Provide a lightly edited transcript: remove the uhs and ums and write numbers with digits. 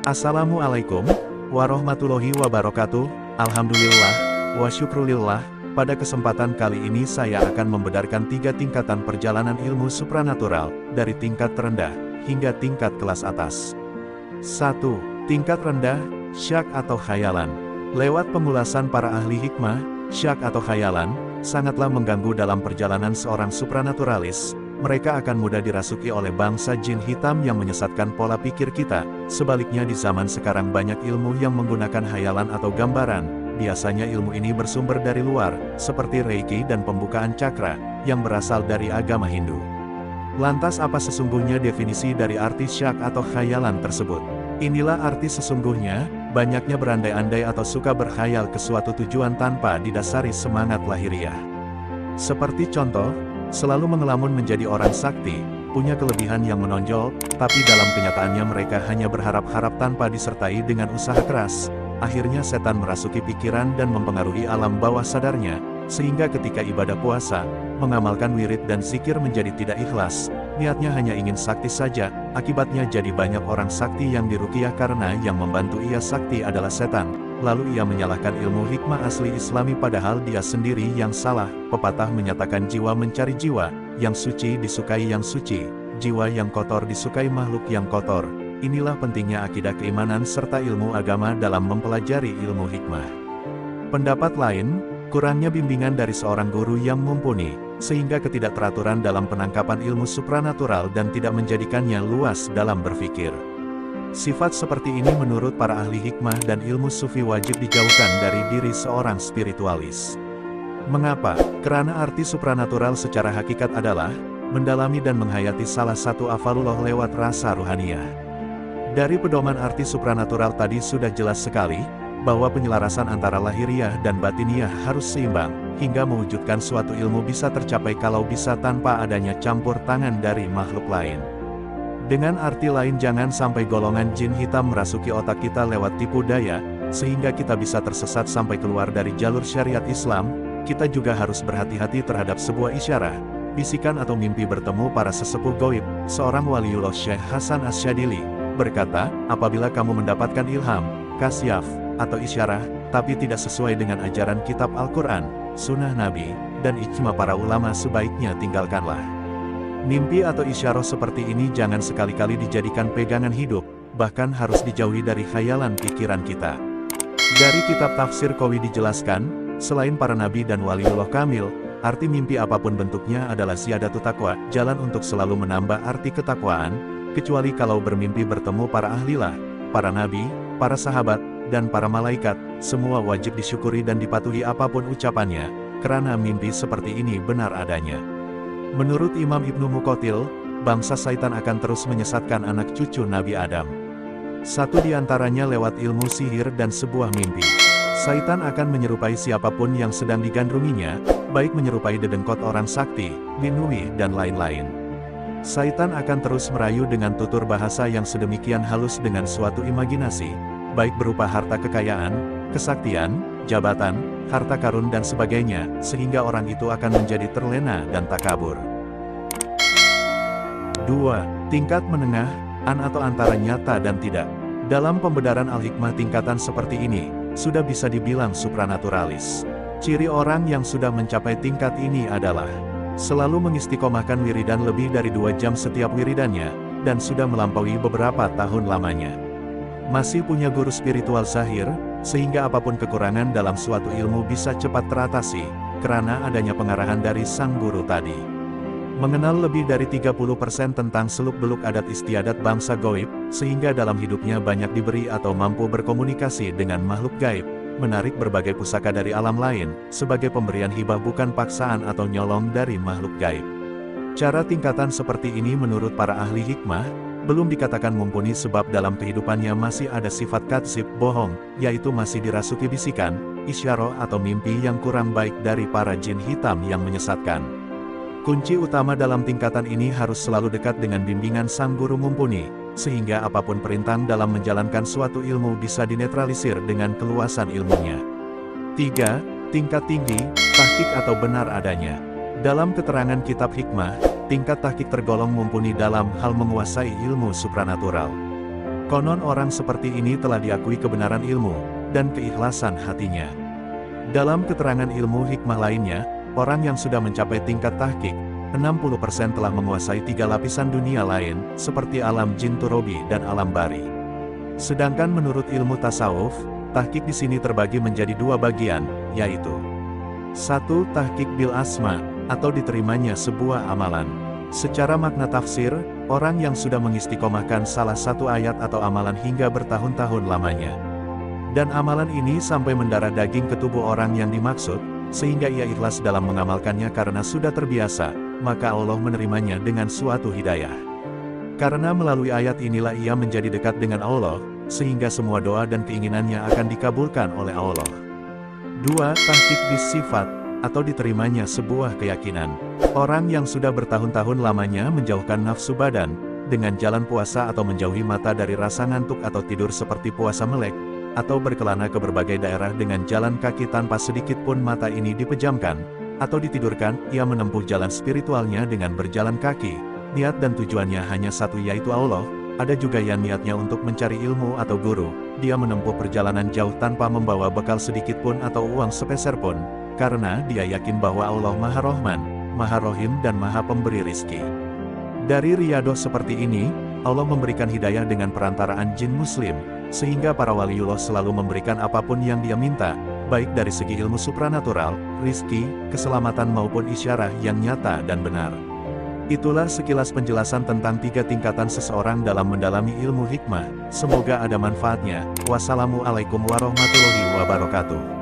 Assalamualaikum warahmatullahi wabarakatuh. Alhamdulillah wa syukrulillah. Pada kesempatan kali ini saya akan membedarkan 3 tingkatan perjalanan ilmu supranatural, dari tingkat terendah hingga tingkat kelas atas. 1. Tingkat rendah, syak atau khayalan. Lewat pemulasan para ahli hikmah, syak atau khayalan sangatlah mengganggu dalam perjalanan seorang supranaturalis. Mereka akan mudah dirasuki oleh bangsa jin hitam yang menyesatkan pola pikir kita. Sebaliknya di zaman sekarang banyak ilmu yang menggunakan hayalan atau gambaran. Biasanya ilmu ini bersumber dari luar, seperti Reiki dan pembukaan cakra, yang berasal dari agama Hindu. Lantas apa sesungguhnya definisi dari arti syak atau khayalan tersebut? Inilah arti sesungguhnya: banyaknya berandai-andai atau suka berkhayal ke suatu tujuan tanpa didasari semangat lahiriah. Seperti contoh, selalu mengelamun menjadi orang sakti, punya kelebihan yang menonjol, tapi dalam kenyataannya mereka hanya berharap-harap tanpa disertai dengan usaha keras. Akhirnya setan merasuki pikiran dan mempengaruhi alam bawah sadarnya, sehingga ketika ibadah puasa, mengamalkan wirid dan zikir menjadi tidak ikhlas. Niatnya hanya ingin sakti saja, akibatnya jadi banyak orang sakti yang diruqyah karena yang membantu ia sakti adalah setan. Lalu ia menyalahkan ilmu hikmah asli Islami padahal dia sendiri yang salah. Pepatah menyatakan jiwa mencari jiwa, yang suci disukai yang suci, jiwa yang kotor disukai makhluk yang kotor. Inilah pentingnya akidah keimanan serta ilmu agama dalam mempelajari ilmu hikmah. Pendapat lain, kurangnya bimbingan dari seorang guru yang mumpuni, sehingga ketidakteraturan dalam penangkapan ilmu supranatural dan tidak menjadikannya luas dalam berpikir. Sifat seperti ini menurut para ahli hikmah dan ilmu sufi wajib dijauhkan dari diri seorang spiritualis. Mengapa? Karena arti supranatural secara hakikat adalah mendalami dan menghayati salah satu afalullah lewat rasa ruhaniyah. Dari pedoman arti supranatural tadi sudah jelas sekali, bahwa penyelarasan antara lahiriah dan batiniah harus seimbang, hingga mewujudkan suatu ilmu bisa tercapai kalau bisa tanpa adanya campur tangan dari makhluk lain. Dengan arti lain, jangan sampai golongan jin hitam merasuki otak kita lewat tipu daya, sehingga kita bisa tersesat sampai keluar dari jalur syariat Islam. Kita juga harus berhati-hati terhadap sebuah isyarat, bisikan atau mimpi bertemu para sesepuh gaib. Seorang waliullah Syekh Hasan Asyadili berkata, apabila kamu mendapatkan ilham, kasyaf, atau isyarat, tapi tidak sesuai dengan ajaran kitab Al-Quran, sunnah Nabi, dan ijma para ulama, sebaiknya tinggalkanlah. Mimpi atau isyarat seperti ini jangan sekali-kali dijadikan pegangan hidup, bahkan harus dijauhi dari khayalan pikiran kita. Dari kitab tafsir Qawi dijelaskan, selain para nabi dan waliullah kamil, arti mimpi apapun bentuknya adalah ziyadatu taqwa, jalan untuk selalu menambah arti ketakwaan, kecuali kalau bermimpi bertemu para ahlilah, para nabi, para sahabat, dan para malaikat. Semua wajib disyukuri dan dipatuhi apapun ucapannya, karena mimpi seperti ini benar adanya. Menurut Imam Ibnu Muqatil, bangsa syaitan akan terus menyesatkan anak cucu Nabi Adam. Satu di antaranya lewat ilmu sihir dan sebuah mimpi. Syaitan akan menyerupai siapapun yang sedang digandrunginya, baik menyerupai dedengkot orang sakti, linui, dan lain-lain. Syaitan akan terus merayu dengan tutur bahasa yang sedemikian halus dengan suatu imajinasi, baik berupa harta kekayaan, kesaktian, jabatan, harta karun dan sebagainya, sehingga orang itu akan menjadi terlena dan takabur. 2. Tingkat menengah, atau antara nyata dan tidak. Dalam pembedaran Al-Hikmah, tingkatan seperti ini sudah bisa dibilang supranaturalis. Ciri orang yang sudah mencapai tingkat ini adalah selalu mengistiqomahkan wiridan lebih dari 2 jam setiap wiridannya, dan sudah melampaui beberapa tahun lamanya. Masih punya guru spiritual zahir, sehingga apapun kekurangan dalam suatu ilmu bisa cepat teratasi, karena adanya pengarahan dari sang guru tadi. Mengenal lebih dari 30% tentang seluk-beluk adat istiadat bangsa gaib, sehingga dalam hidupnya banyak diberi atau mampu berkomunikasi dengan makhluk gaib, menarik berbagai pusaka dari alam lain, sebagai pemberian hibah bukan paksaan atau nyolong dari makhluk gaib. Cara tingkatan seperti ini menurut para ahli hikmah, belum dikatakan mumpuni sebab dalam kehidupannya masih ada sifat kadzib, bohong, yaitu masih dirasuki bisikan, isyarat atau mimpi yang kurang baik dari para jin hitam yang menyesatkan. Kunci utama dalam tingkatan ini harus selalu dekat dengan bimbingan sang guru mumpuni, sehingga apapun perintah dalam menjalankan suatu ilmu bisa dinetralisir dengan keluasan ilmunya. 3. Tingkat tinggi, tahqiq atau benar adanya. Dalam keterangan kitab hikmah, tingkat tahqiq tergolong mumpuni dalam hal menguasai ilmu supranatural. Konon orang seperti ini telah diakui kebenaran ilmu, dan keikhlasan hatinya. Dalam keterangan ilmu hikmah lainnya, orang yang sudah mencapai tingkat tahqiq, 60% telah menguasai 3 lapisan dunia lain, seperti alam jin turobi dan alam bari. Sedangkan menurut ilmu tasawuf, tahqiq di sini terbagi menjadi 2 bagian, yaitu 1. Tahqiq bil asma, atau diterimanya sebuah amalan. Secara makna tafsir, orang yang sudah mengistiqomahkan salah satu ayat atau amalan hingga bertahun-tahun lamanya. Dan amalan ini sampai mendarah daging ke tubuh orang yang dimaksud, sehingga ia ikhlas dalam mengamalkannya karena sudah terbiasa, maka Allah menerimanya dengan suatu hidayah. Karena melalui ayat inilah ia menjadi dekat dengan Allah, sehingga semua doa dan keinginannya akan dikabulkan oleh Allah. 2. Tahqiq bis sifat, atau diterimanya sebuah keyakinan. Orang yang sudah bertahun-tahun lamanya menjauhkan nafsu badan, dengan jalan puasa atau menjauhi mata dari rasa ngantuk atau tidur seperti puasa melek, atau berkelana ke berbagai daerah dengan jalan kaki tanpa sedikit pun mata ini dipejamkan, atau ditidurkan, ia menempuh jalan spiritualnya dengan berjalan kaki. Niat dan tujuannya hanya satu, yaitu Allah. Ada juga yang niatnya untuk mencari ilmu atau guru. Dia menempuh perjalanan jauh tanpa membawa bekal sedikit pun atau uang sepeser pun, karena dia yakin bahwa Allah Maha Rahman, Maha Rohim dan Maha Pemberi rizki. Dari riyadoh seperti ini, Allah memberikan hidayah dengan perantaraan jin muslim, sehingga para waliullah selalu memberikan apapun yang dia minta, baik dari segi ilmu supranatural, rizki, keselamatan maupun isyarah yang nyata dan benar. Itulah sekilas penjelasan tentang 3 tingkatan seseorang dalam mendalami ilmu hikmah. Semoga ada manfaatnya. Wassalamualaikum warahmatullahi wabarakatuh.